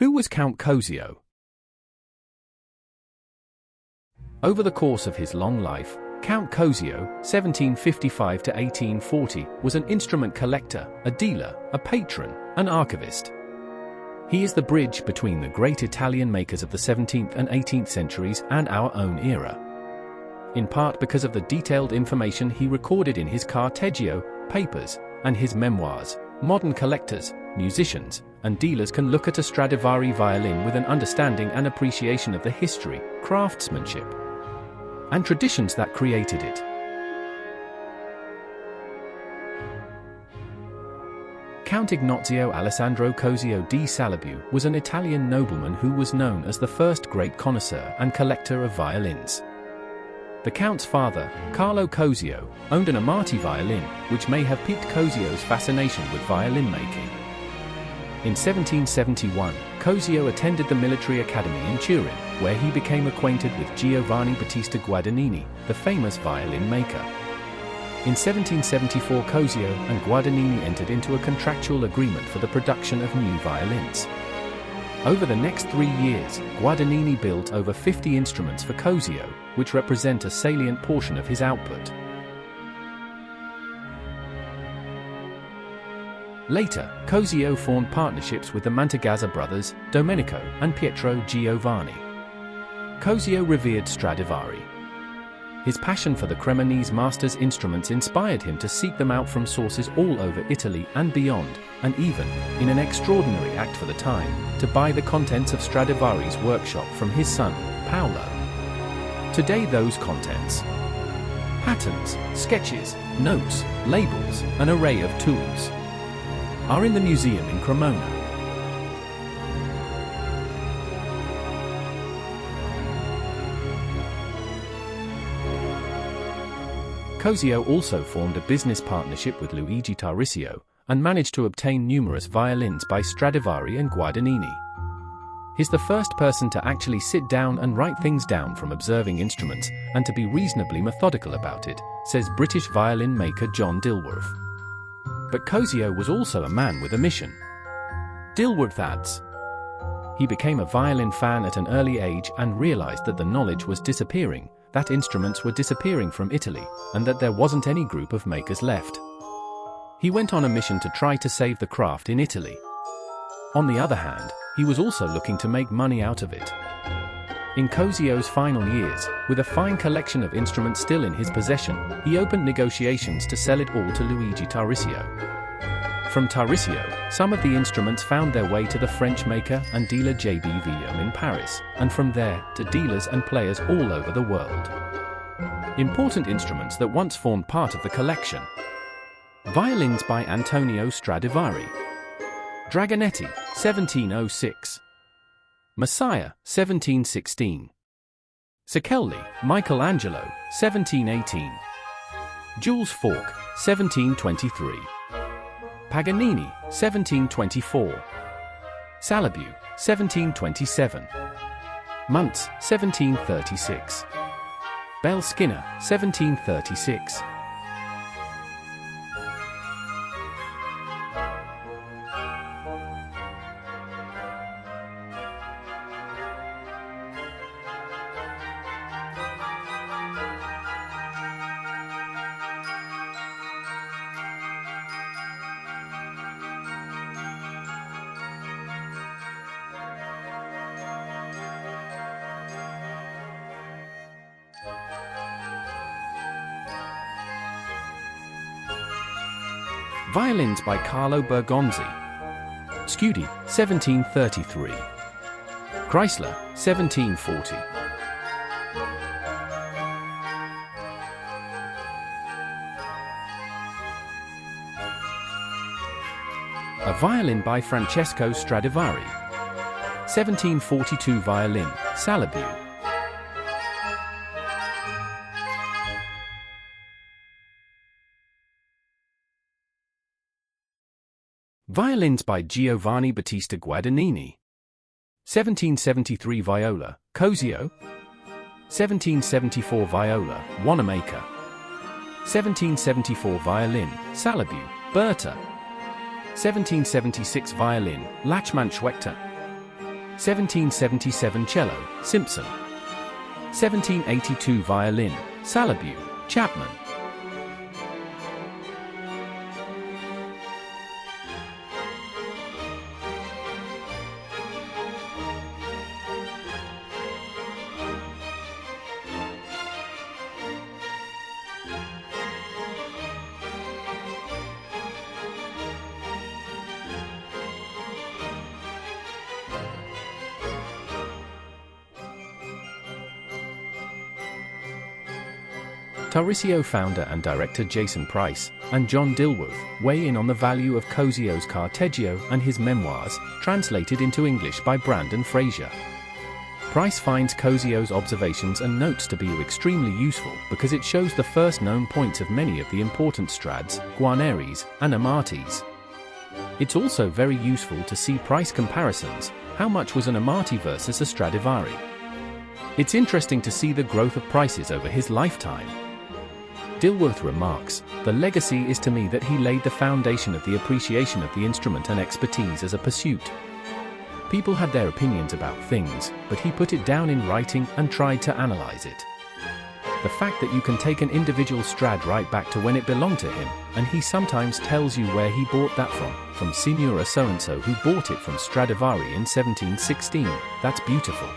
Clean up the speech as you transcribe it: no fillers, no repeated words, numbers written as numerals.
Who was Count COZIO? Over the course of his long life, Count COZIO, 1755 to 1840, was an instrument collector, a dealer, a patron, an archivist. He is the bridge between the great Italian makers of the 17th and 18th centuries and our own era. In part because of the detailed information he recorded in his COZIO papers and his memoirs, modern collectors, musicians, and dealers can look at a Stradivari violin with an understanding and appreciation of the history, craftsmanship, and traditions that created it. Count Ignazio Alessandro COZIO di Salabio was an Italian nobleman who was known as the first great connoisseur and collector of violins. The Count's father, Carlo COZIO, owned an Amati violin, which may have piqued COZIO's fascination with violin making. In 1771, COZIO attended the military academy in Turin, where he became acquainted with Giovanni Battista Guadagnini, the famous violin maker. In 1774, COZIO and Guadagnini entered into a contractual agreement for the production of new violins. Over the next 3 years, Guadagnini built over 50 instruments for COZIO, which represent a salient portion of his output. Later, COZIO formed partnerships with the Mantegazza brothers, Domenico and Pietro Giovanni. COZIO revered Stradivari. His passion for the Cremonese master's instruments inspired him to seek them out from sources all over Italy and beyond, and even, in an extraordinary act for the time, to buy the contents of Stradivari's workshop from his son, Paolo. Today those contents, patterns, sketches, notes, labels, an array of tools, are in the museum in Cremona. COZIO also formed a business partnership with Luigi Tarisio, and managed to obtain numerous violins by Stradivari and Guadagnini. He's the first person to actually sit down and write things down from observing instruments, and to be reasonably methodical about it, says British violin maker John Dilworth. But COZIO was also a man with a mission. Dilworth adds, he became a violin fan at an early age and realized that the knowledge was disappearing, that instruments were disappearing from Italy, and that there wasn't any group of makers left. He went on a mission to try to save the craft in Italy. On the other hand, he was also looking to make money out of it. In COZIO's final years, with a fine collection of instruments still in his possession, he opened negotiations to sell it all to Luigi Tarisio. From Tarisio, some of the instruments found their way to the French maker and dealer J.B. Violin in Paris, and from there, to dealers and players all over the world. Important instruments that once formed part of the collection. Violins by Antonio Stradivari. Dragonetti, 1706. Messiah, 1716. Sachelli, Michelangelo, 1718. Jules Fork, 1723. Paganini, 1724. Salabio, 1727. Muntz, 1736. Bell Skinner, 1736. Violins by Carlo Bergonzi. Scudi, 1733. Chrysler, 1740. A violin by Francesco Stradivari. 1742 violin, Salabio. Violins by Giovanni Battista Guadagnini. 1773 viola, COZIO. 1774 viola, Wanamaker. 1774 violin, Salabio, Berta. 1776 violin, Lachmann Schwechter. 1777 cello, Simpson. 1782 violin, Salabu, Chapman. COZIO founder and director Jason Price and John Dilworth weigh in on the value of COZIO's COZIO and his memoirs, translated into English by Brandon Fraser. Price finds COZIO's observations and notes to be extremely useful because it shows the first known points of many of the important strads, guarneries, and amatis. It's also very useful to see price comparisons. How much was an amati versus a Stradivari? It's interesting to see the growth of prices over his lifetime. Dilworth remarks, "The legacy is to me that he laid the foundation of the appreciation of the instrument and expertise as a pursuit. People had their opinions about things, but he put it down in writing and tried to analyze it. The fact that you can take an individual strad right back to when it belonged to him, and he sometimes tells you where he bought that from Signora so-and-so who bought it from Stradivari in 1716, that's beautiful."